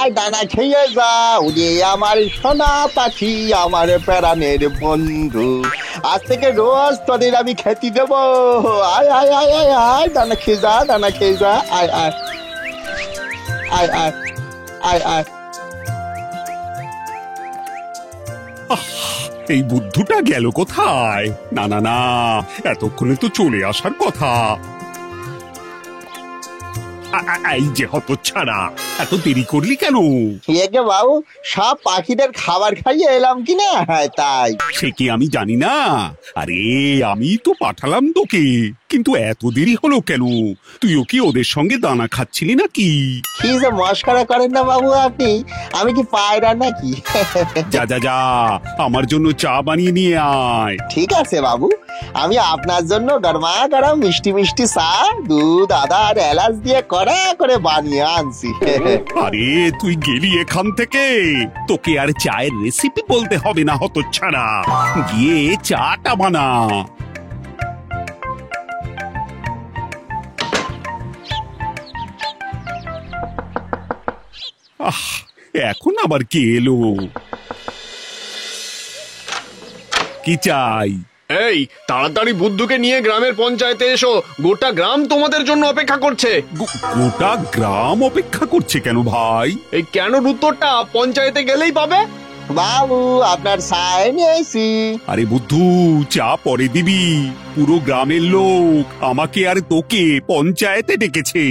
আয় দানা খেয়ে যা ওরে আমার সোনা পাখি আমার প্রাণের বন্ধু, আজ থেকে রোজ তোদের আমি খেতে দেবো। আয় আয় আয় আয় আয় দানা খেয়ে যা, দানা খেয়ে যা, আয় আয় আয় আয় আয় আয়। এই বুদ্ধুটা গেল কোথায়? না না না, এতক্ষণে তো চলে আসার কথা। এই যে হতচ্ছাড়া, এত দেরি করলি কেন? একে বাবু সব পাখিদের খাবার খাইয়ে এলাম কিনা, হ্যাঁ তাই। সে কি আমি জানি না? আরে আমি তো পাঠালাম তোকে, কিন্তু এত দেরি হলো কেন? তুইও কি ওদের সঙ্গে দানা খাচ্ছিলি নাকি? কি যে মস্করা করেন না বাবু আপনি, আমি কি পায়রা নাকি? যা যা যা, আমার জন্য চা বানিয়ে নিয়ে আয়। ঠিক আছে বাবু, আমি আপনার জন্য গরমা গরম মিষ্টি মিষ্টি চা দুধ আদা আর এলাচ দিয়ে কড়া করে বানিয়ে আনছি। আরে তুই গেলি এখান থেকে, তোকে আর চায়ের রেসিপি বলতে হবে না হতচ্ছাড়া, গিয়ে চাটা বানা। এখন আবার কে এলো? কি চাই? এই তাড়াতাড়ি বুদ্ধুকে নিয়ে গ্রামের পঞ্চায়েতে এসো, গোটা গ্রাম তোমাদের জন্য অপেক্ষা করছে। গোটা গ্রাম অপেক্ষা করছে কেন ভাই? এই কেনর উত্তরটা পঞ্চায়েতে গেলেই পাবে। বাবু আপনার চায় নিয়েছি। আরে বুদ্ধু, চা পরে দিবি, পুরো গ্রামের লোক আমাকে আর তোকে পঞ্চায়েতে ডেকেছে।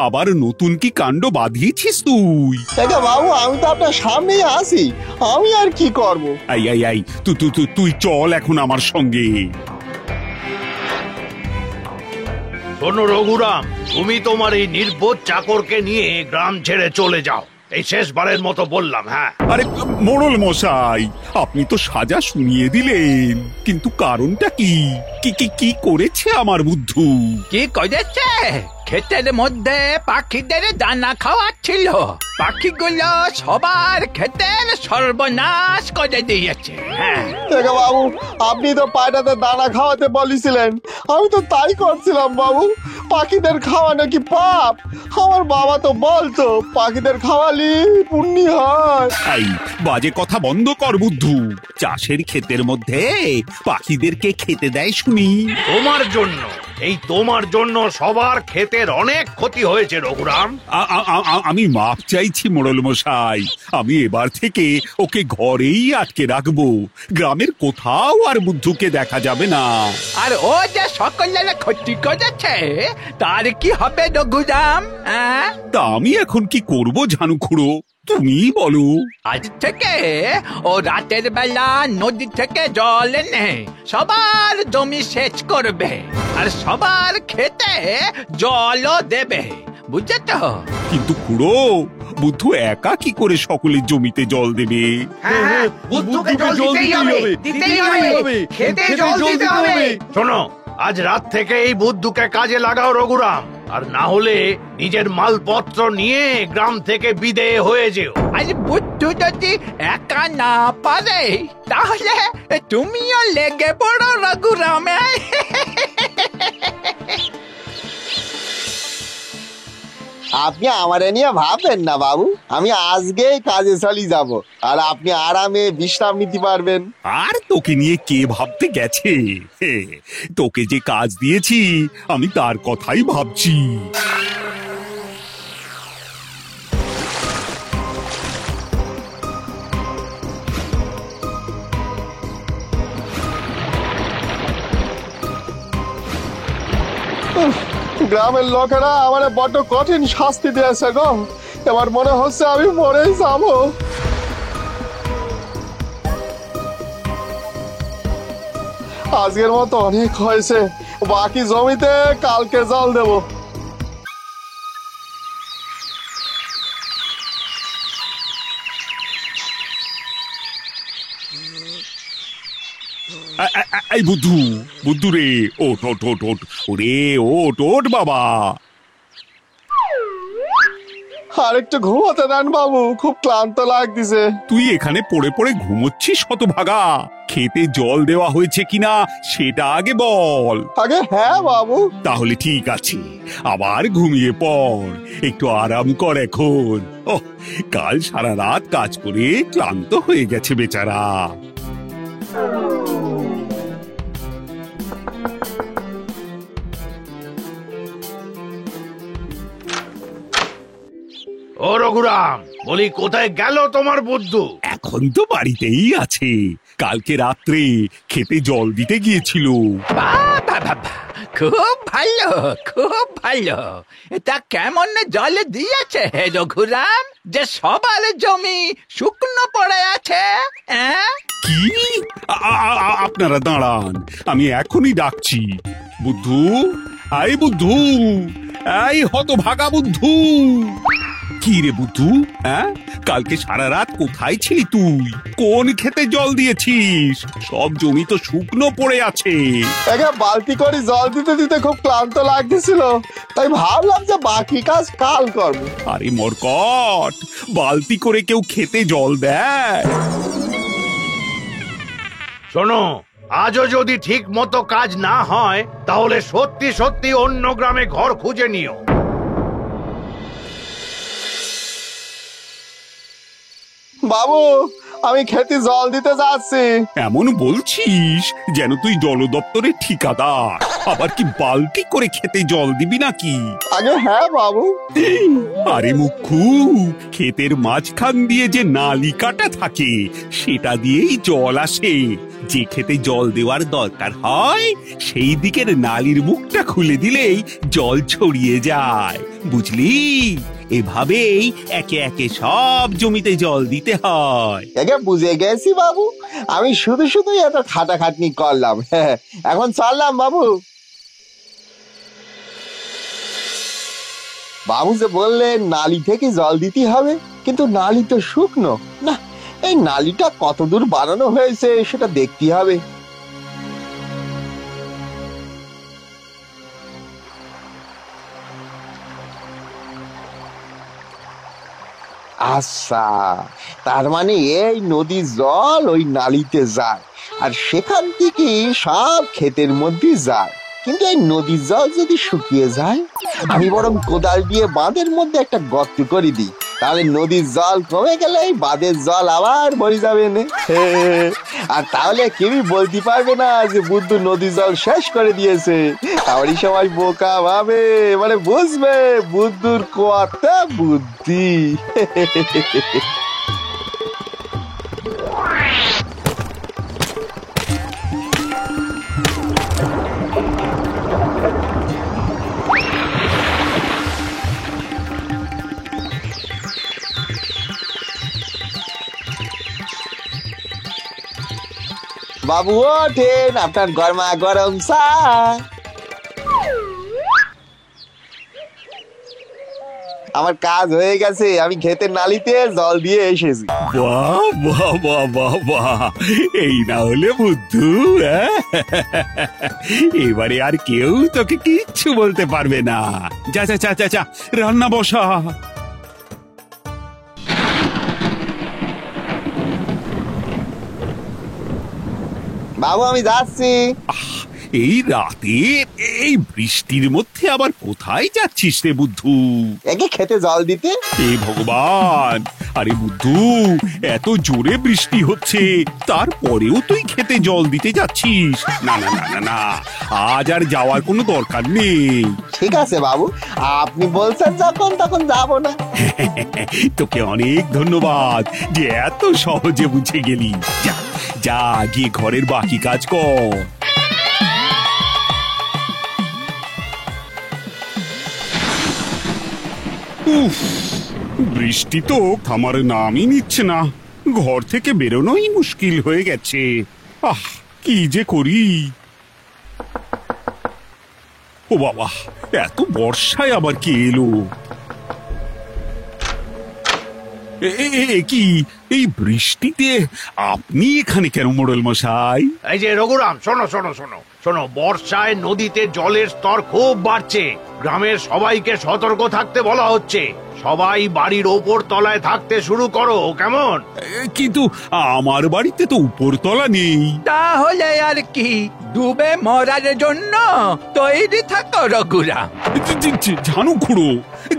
আবার নতুন কি কাণ্ড বাঁধিয়েছিস তুই? দেখো বাবু আমি তো আপনার সামনেই আছি, আমি আর কি করব? আই আই আই, তুই চল এখন আমার সঙ্গে। শোনো রঘুরাম, তুমি তোমার এই নির্বোধ চাকরকে নিয়ে গ্রাম ছেড়ে চলে যাও, এই শেষবারের মতো বললাম। হ্যাঁ, আরে মোড়ল মশাই, আপনি তো সাজা শুনিয়ে দিলেন, কিন্তু কারণটা কি? কি কি কি করেছে আমার বুদ্ধু? কি করেছে? ক্ষেতের মধ্যে পাখিদের দানা খাওয়াচ্ছিল, পাখিগুলো সবার ক্ষেতের সর্বনাশ করে দিয়েছে। হ্যাঁ, দেখো বাবু আপনি তো পায়রাতে দানা খাওয়াতে বলেছিলেন, আমি তো তাই করছিলাম বাবু। পাখিদের খাওয়া নাকি পাপ? আমার বাবা তো বলতো পাখিদের খাওয়ালি পুণ্যি হয়। এই বাজে কথা বন্ধ কর বুদ্ধু, চাষের ক্ষেতের মধ্যে পাখিদেরকে খেতে দেয় শুনি? তোমার জন্য, এই তোমার জন্য সবার ক্ষেতের অনেক ক্ষতি হয়েছে রঘুরাম। আমি মাপ চাইছি মোড়ল মশাই, আমি এবার থেকে ওকে ঘরেই আটকে রাখবো, গ্রামের কোথাও আর বুদ্ধুকে দেখা যাবে না। আর ও যে সকলের ক্ষতি করেছে তার কি হবে রঘুরাম? তা আমি এখন কি করব ঝানু খুড়ো, তুমি বলো। আজ থেকে ও রাতের বেলা নদী থেকে জল এনে সবার জমি সেচ করবে, আর সবার খেতে জলও দেবে, বুঝছো তো? কিন্তু খুড়ো, বুদ্ধু একা কি করে সকলের জমিতে জল দেবে? বুদ্ধুকে জল দিতেই হবে, খেতে জল দিতে হবে। শোনো, আজ রাত থেকে এই বুদ্ধুকে কাজে লাগাও রঘুরাম, আর না হলে নিজের মালপত্র নিয়ে গ্রাম থেকে বিদেয় হয়ে যেও। আজ বুদ্ধু যদি একা না পারে তাহলে তুমিও লেগে পড়ো রঘুরামে। আপনি আমারে নিয়ে ভাববেন না বাবু, আমি আজকেই কাজে চলে যাব, আর আপনি আরামে বিশ্রাম নিতে পারবেন। আর তোকে নিয়ে কে ভাবতে গেছে? তোকে যে কাজ দিয়েছি আমি তার কথাই ভাবছি। গ্রামের লোকেরা আমার বড্ড কঠিন শাস্তি দিয়েছে গো, এবার মনে হচ্ছে আমি মরেই যাবো। আজকের মতো অনেক হয়েছে, বাকি জমিতে কালকে জল দেবো। এই বুদ্ধু, বুদ্ধু রে, ওট ওট ওট ওট, ওরে ওট ওট বাবা। আর একটু ঘুমোতে দেন বাবু, খুব ক্লান্ত লাগতেছে। তুই এখানে পড়ে পড়ে ঘুমোচ্ছিস হতভাগা? খেতে জল দেওয়া হয়েছে কিনা সেটা আগে বল। আগে হ্যাঁ বাবু। তাহলে ঠিক আছে, আবার ঘুমিয়ে পড়, একটু আরাম কর এখন। ওহ, কাল সারা রাত কাজ করে ক্লান্ত হয়ে গেছে বেচারা। ও রঘুরাম, বলি কোথায় গেল তোমার বুদ্ধু? এখন তো বাড়িতেই আছে, কালকে রাত্রে খেতে জল দিতে গিয়েছিল। বাবা বাবা, খুব ভালো, খুব ভালো। এটা কেমন জল দিয়েছে হে রঘুরাম, যে সবার জমি শুকনো পড়ে আছে? কি? আপনারা দাঁড়ান, আমি এখনই ডাকছি। বুদ্ধু, আই বুদ্ধু, এই হতভাগা বুদ্ধু। কি রে বুদ্ধু, হ্যাঁ? কালকে সারা রাত কোথায় ছিলি তুই? কোন খেতে জল দিয়েছিস? সব জমি তো শুকনো পড়ে আছে। একে বালতি করে জল দিতে দিতে খুব ক্লান্ত লাগতেছিল, তাই ভাবলাম যে বাকি কাজ কাল করব। আরে মরকট, বালতি করে কেউ খেতে জল দেয়? শোনো, আজও যদি ঠিক মতো কাজ না হয় তাহলে সত্যি সত্যি অন্য গ্রামে ঘর খুঁজে নিও। বাবু, আমি খেতে জল দিতে যাচ্ছি। এমন বলছিস যেন তুই জল দপ্তরের ঠিকাদার, আবার কি বালতি করে খেতে জল দিবি নাকি? আগে হ্যাঁ বাবু। আরে মুখ্যু, ক্ষেতের মাঝখান দিয়ে যে নালি কাটা থাকে সেটা দিয়েই জল আসে। যে খেতে জল দেওয়ার দরকার হয় সেই দিকের নালির মুখটা খুলে দিলেই জল ছড়িয়ে যায়, বুঝলি? এভাবেই একে একে সব জমিতে জল দিতে হয়। একে বুঝে গেছি বাবু, আমি শুধু শুধু এত খাটাখাটনি করলাম। এখন চললাম বাবু। বাবু যে বললেন নালি থেকে জল দিতে হবে, কিন্তু নালি তো শুকনো না। এই নালিটা কতদূর বানানো হয়েছে সেটা দেখতে হবে। আচ্ছা, তার মানে এই নদীর জল ওই নালিতে যায় আর সেখান থেকে সব ক্ষেতের মধ্যে যায়। কিন্তু এই নদীর জল যদি শুকিয়ে যায়, আমি বরং কোদাল দিয়ে বাঁধের মধ্যে একটা গর্ত করে দিই, তাহলে নদীর জল কমে গেলে এই বাঁধের জল আবার ভরে যাবে না। আর তাহলে কেউই বলতে পারবে না যে বুদ্ধু নদীর জল শেষ করে দিয়েছে। আমার এই সময় বোকা ভাবে, মানে বুঝবে বুদ্ধুর কত বুদ্ধি। বাবু ওঠেন, আপনার গরমা গরম চা। আমার কাজ হয়ে গেছে, আমি ক্ষেতের নালিতে জল দিয়ে এসেছি। বাহ বাহ বাহ বাহ বাহ, এই না হলে বুদ্ধু, এবারে আর কেউ তোকে কিচ্ছু বলতে পারবে না। যা যা যা যা যা, রান্না বসা। বাবু আমি যাচ্ছি। এই রাতে এই বৃষ্টির মধ্যে আবার কোথায় যাচ্ছিস রে বুদ্ধু? একে খেতে জল দিতে। হে ভগবান, আরে বুদ্ধু, এত জোরে বৃষ্টি হচ্ছে তারপরেও তুই খেতে জল দিতে যাচ্ছিস? না না না না না, আজ আর যাওয়ার কোনো দরকার নেই। ঠিক আছে বাবু, আপনি বলছেন যখন তখন যাবো না। তোকে অনেক ধন্যবাদ যে এত সহজে বুঝে গেলি। যা যা, গিয়ে ঘরের বাকি কাজ কর। উফ, বৃষ্টি তো থামার নামই নিচ্ছে না, ঘর থেকে বেরোনোই মুশকিল হয়ে গেছে। আহ, কি যে করি। ও বাবা, এত বর্ষায় আবার কে এলো? কি এই বৃষ্টিতে আপনি এখানে কেন মোড়ল মশাই? এই যে রঘুরাম, শোনো শোনো শোনো শোনো, বর্ষায় নদীতে জলের স্তর খুব বাড়ছে। গ্রামের সবাইকে সতর্ক থাকতে বলা হচ্ছে। সবাই বাড়ির ওপর তলায় থাকতে শুরু করো, কেমন? কিন্তু আমার বাড়িতে তো উপরতলা নেই। তাহলে আর কি, ডুবে মরার জন্য তৈরি থাকো রঘুরাম। জানো খুড়ো,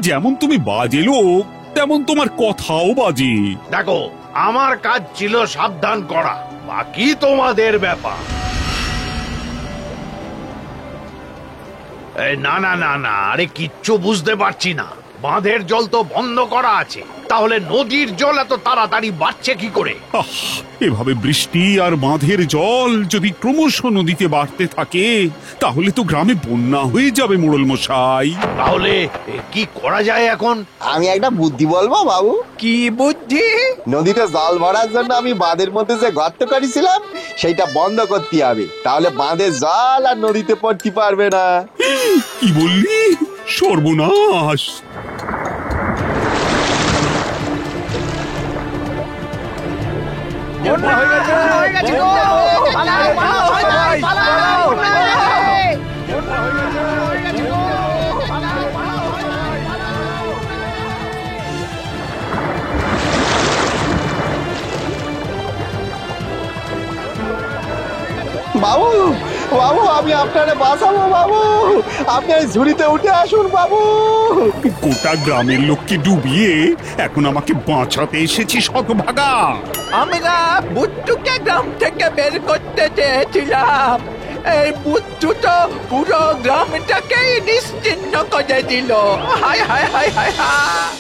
যেমন তুমি বাজে লোক তেমন তোমার কথাও বাজে। দেখো, আমার কাজ ছিল সাবধান করা, বাকি তোমাদের ব্যাপার। না না না না, আরে কিচ্ছু বুঝতে পারছি না। বাঁধের জল তো বন্ধ করা আছে, তাহলে নদীর জল এত তাড়াতাড়ি বাড়ছে কি করে? এভাবে বৃষ্টি আর বাঁধের জল যদি ক্রমশ নদীতে বাড়তে থাকে তাহলে তো গ্রামে বন্যা হয়ে যাবে মোড়ল মশাই। তাহলে কি করা যায় এখন? আমি একটা বুদ্ধি বলবো বাবু। কি বুদ্ধি? নদীতে জল ভরার জন্য আমি বাঁধের মধ্যে যে গর্ত করেছিলাম সেইটা বন্ধ করতে হবে, তাহলে বাঁধের জল আর নদীতে পড়তে পারবে না। কি বললি? সর্বনাশ! বাবু বাবু, আমি আপনারে বাঁচাবো বাবু, আপনি এই ঝুড়িতে উঠে আসুন বাবু। গোটা গ্রামের লোককে ডুবিয়ে এখন আমাকে বাঁচাতে এসেছি শতভাগা। আমরা বুদ্ধুকে গ্রাম থেকে বের করতে চেয়েছিলাম, এই বুদ্ধু তো পুরো গ্রামটাকেই নিশ্চিহ্ন করে দিল। হায় হায় হায় হায় হায়।